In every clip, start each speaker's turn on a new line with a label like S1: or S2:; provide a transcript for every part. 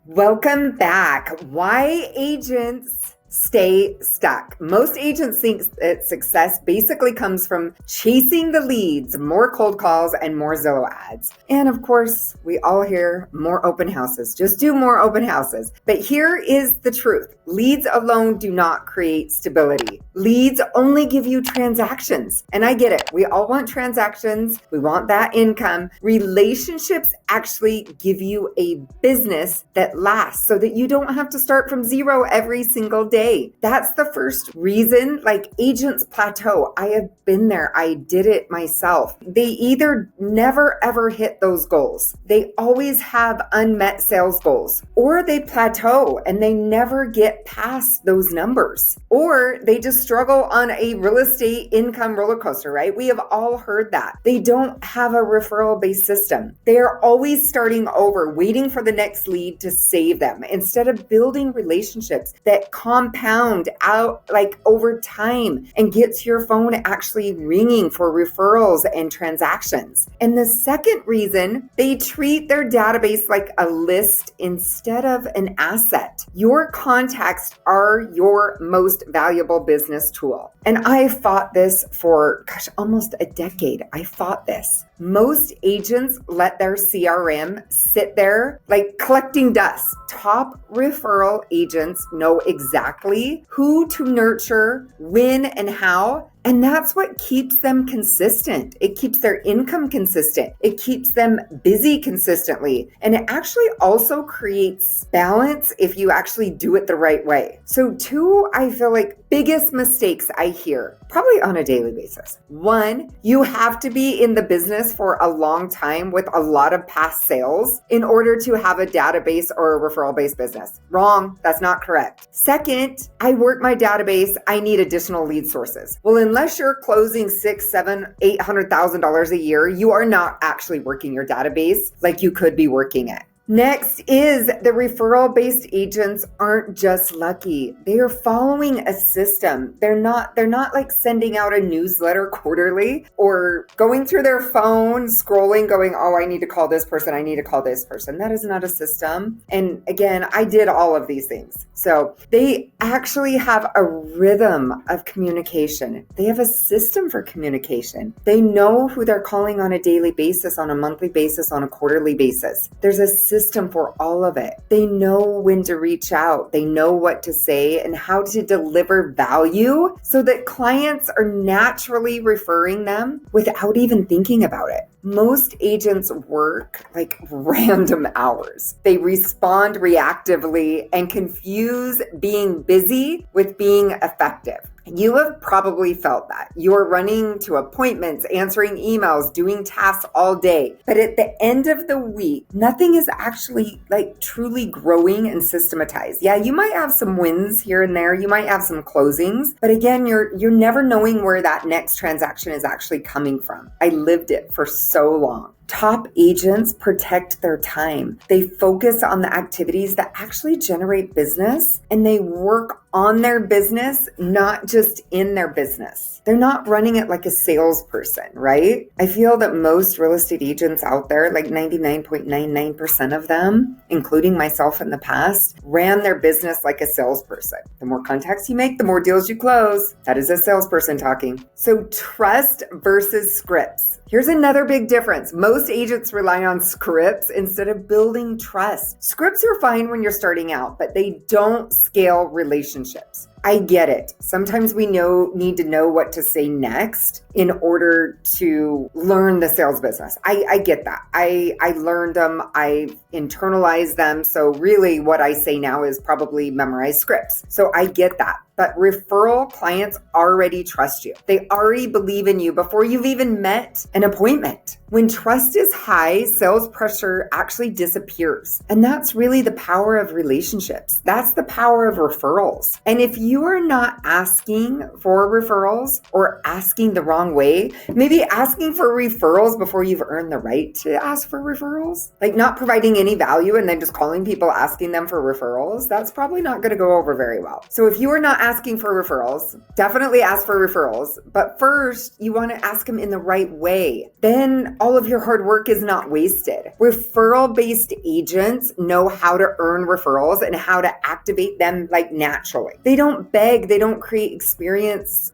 S1: Welcome back. Why agents stay stuck. Most agents think that success basically comes from chasing the leads, more cold calls, and more Zillow ads. And of course, we all hear more open houses. Just do more open houses. But here is the truth. Leads alone do not create stability. Leads only give you transactions. And I get it. We all want transactions. We want that income. Relationships actually give you a business that lasts so that you don't have to start from zero every single day. That's the first reason, like agents plateau. I have been there. I did it myself. They either never ever hit those goals. They always have unmet sales goals, or they plateau and they never get past those numbers, or they just struggle on a real estate income roller coaster, right? We have all heard that. They don't have a referral-based system. They are always starting over, waiting for the next lead to save them instead of building relationships that compound out like over time and gets your phone actually ringing for referrals and transactions. And the second reason, they treat their database like a list instead of an asset. Your contacts are your most valuable business tool. And I fought this for, almost a decade. I fought this. Most agents let their CRM sit there like collecting dust. Top referral agents know exactly who to nurture, when, and how. And that's what keeps them consistent. It keeps their income consistent. It keeps them busy consistently. And it actually also creates balance if you actually do it the right way. So two, I feel like biggest mistakes I hear, probably on a daily basis. One, you have to be in the business for a long time with a lot of past sales in order to have a database or a referral-based business. Wrong. That's not correct. Second, I work my database. I need additional lead sources. Well, unless you're closing $600,000, $700,000, $800,000 a year, you are not actually working your database like you could be working it. Next is the referral-based agents aren't just lucky. They are following a system. They're not like sending out a newsletter quarterly or going through their phone, scrolling, going, oh, I need to call this person. I need to call this person. That is not a system. And again, I did all of these things. So they actually have a rhythm of communication. They have a system for communication. They know who they're calling on a daily basis, on a monthly basis, on a quarterly basis. There's a system for all of it. They know when to reach out. They know what to say and how to deliver value so that clients are naturally referring them without even thinking about it. Most agents work like random hours. They respond reactively and confuse being busy with being effective. You have probably felt that. You're running to appointments, answering emails, doing tasks all day. But at the end of the week, nothing is actually like truly growing and systematized. Yeah, you might have some wins here and there. You might have some closings. But again, you're never knowing where that next transaction is actually coming from. I lived it for so long. Top agents protect their time. They focus on the activities that actually generate business, and they work on their business, not just in their business. They're not running it like a salesperson, right? I feel that most real estate agents out there, like 99.99% of them, including myself in the past, ran their business like a salesperson. The more contacts you make, the more deals you close. That is a salesperson talking. So trust versus scripts. Here's another big difference. Most agents rely on scripts instead of building trust. Scripts are fine when you're starting out, but they don't scale relationships. I get it. Sometimes we need to know what to say next in order to learn the sales business. I get that. I learned them. I internalized them. So really what I say now is probably memorize scripts. So I get that. But referral clients already trust you. They already believe in you before you've even met an appointment. When trust is high, sales pressure actually disappears. And that's really the power of relationships. That's the power of referrals. And if you are not asking for referrals or asking the wrong way, maybe asking for referrals before you've earned the right to ask for referrals, like not providing any value and then just calling people asking them for referrals, that's probably not going to go over very well. So if you are not asking for referrals. Definitely ask for referrals. But first, you want to ask them in the right way. Then all of your hard work is not wasted. Referral-based agents know how to earn referrals and how to activate them like naturally. They don't beg. They don't create experience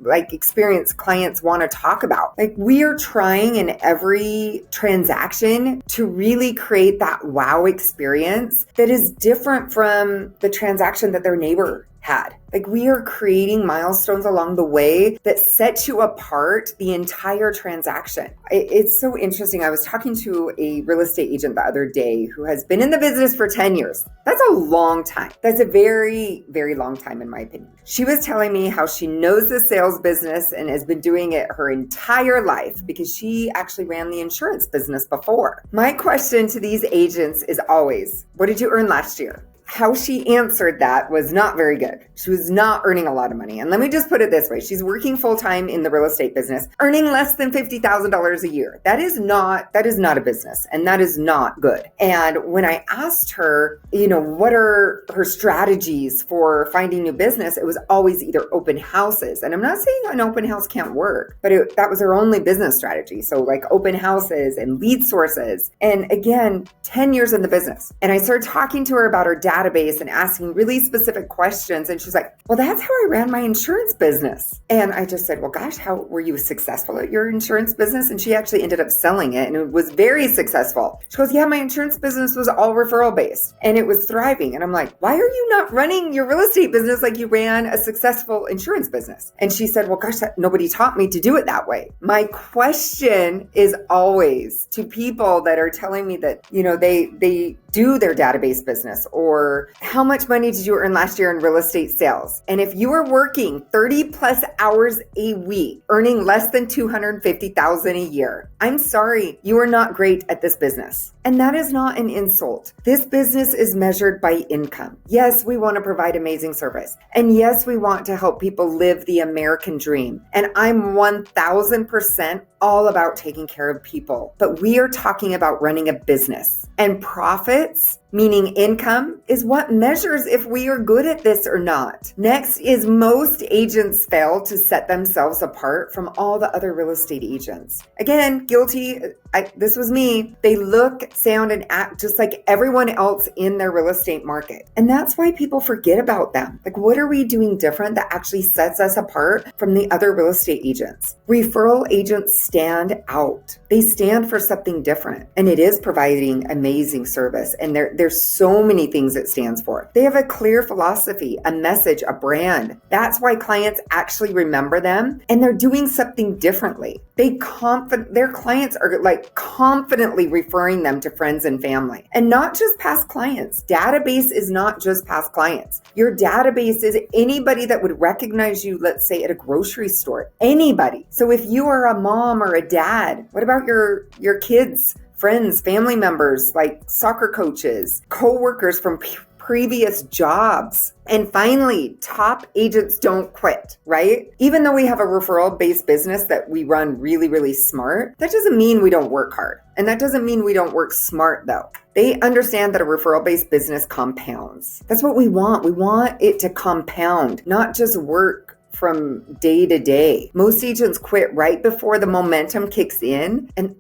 S1: clients want to talk about. Like, we are trying in every transaction to really create that wow experience that is different from the transaction that their neighbor had. Like, we are creating milestones along the way that set you apart the entire transaction. It's so interesting. I was talking to a real estate agent the other day who has been in the business for 10 years. That's a long time. That's a very, very long time in my opinion. She was telling me how she knows the sales business and has been doing it her entire life because she actually ran the insurance business before. My question to these agents is always, what did you earn last year? How she answered that was not very good. She was not earning a lot of money. And let me just put it this way. She's working full-time in the real estate business, earning less than $50,000 a year. That is not a business, and that is not good. And when I asked her, what are her strategies for finding new business, it was always either open houses. And I'm not saying an open house can't work, but that was her only business strategy. So like open houses and lead sources. And again, 10 years in the business. And I started talking to her about her database and asking really specific questions. And she's like, well, that's how I ran my insurance business. And I just said, well, gosh, how were you successful at your insurance business? And she actually ended up selling it and it was very successful. She goes, yeah, my insurance business was all referral based and it was thriving. And I'm like, why are you not running your real estate business like you ran a successful insurance business? And she said, well, gosh, nobody taught me to do it that way. My question is always to people that are telling me that, they do their database business, or how much money did you earn last year in real estate sales? And if you are working 30 plus hours a week, earning less than $250,000 a year, I'm sorry, you are not great at this business. And that is not an insult. This business is measured by income. Yes, we want to provide amazing service. And yes, we want to help people live the American dream. And I'm 1000% all about taking care of people. But we are talking about running a business. And profits, meaning income, is what measures if we are good at this or not. Next is most agents fail to set themselves apart from all the other real estate agents. Again, guilty. This was me. They look, sound, and act just like everyone else in their real estate market. And that's why people forget about them. Like, what are we doing different that actually sets us apart from the other real estate agents? Referral agents stand out. They stand for something different. And it is providing amazing service. And there's so many things it stands for. They have a clear philosophy, a message, a brand. That's why clients actually remember them. And they're doing something differently. Their clients are like confidently referring them to friends and family, and not just past clients. Database is not just past clients. Your database is anybody that would recognize you, let's say at a grocery store, anybody. So if you are a mom or a dad, what about your kids, friends, family members, like soccer coaches, co-workers from previous jobs? And finally, top agents don't quit, right? Even though we have a referral-based business that we run really, really smart, that doesn't mean we don't work hard. And that doesn't mean we don't work smart though. They understand that a referral-based business compounds. That's what we want. We want it to compound, not just work from day to day. Most agents quit right before the momentum kicks in and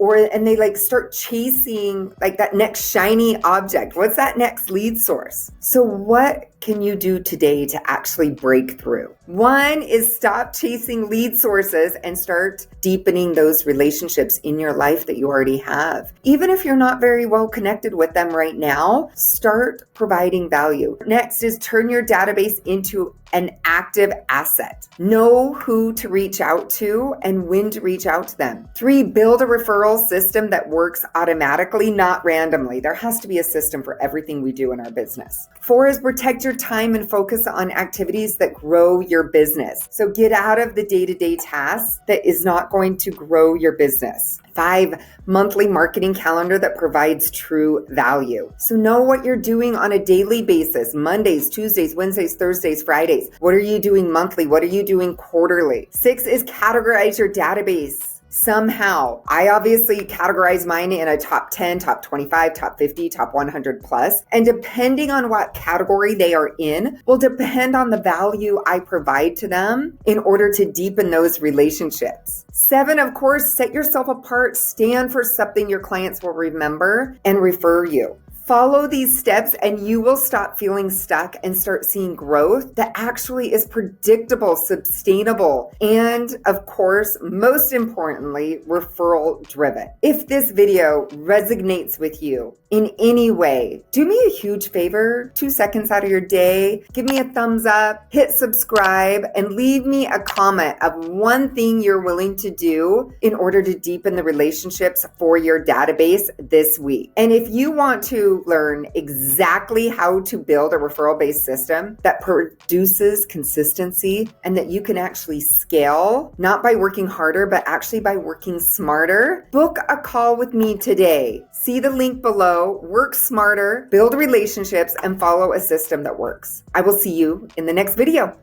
S1: they like start chasing like that next shiny object. What's that next lead source? So what can you do today to actually break through? One is stop chasing lead sources and start deepening those relationships in your life that you already have. Even if you're not very well connected with them right now, start providing value. Next is turn your database into an active asset. Know who to reach out to and when to reach out to them. 3, build a referral system that works automatically, not randomly. There has to be a system for everything we do in our business. 4 is protect your time and focus on activities that grow your business. So get out of the day-to-day tasks that is not going to grow your business. 5, monthly marketing calendar that provides true value. So know what you're doing on a daily basis, Mondays, Tuesdays, Wednesdays, Thursdays, Fridays. What are you doing monthly? What are you doing quarterly? 6 is categorize your database somehow. I obviously categorize mine in a top 10, top 25, top 50, top 100 plus. And depending on what category they are in will depend on the value I provide to them in order to deepen those relationships. 7, of course, set yourself apart, stand for something your clients will remember and refer you. Follow these steps and you will stop feeling stuck and start seeing growth that actually is predictable, sustainable, and of course, most importantly, referral driven. If this video resonates with you in any way, do me a huge favor, 2 seconds out of your day, give me a thumbs up, hit subscribe, and leave me a comment of one thing you're willing to do in order to deepen the relationships for your database this week. And if you want to learn exactly how to build a referral-based system that produces consistency and that you can actually scale, not by working harder, but actually by working smarter, book a call with me today. See the link below, work smarter, build relationships, and follow a system that works. I will see you in the next video.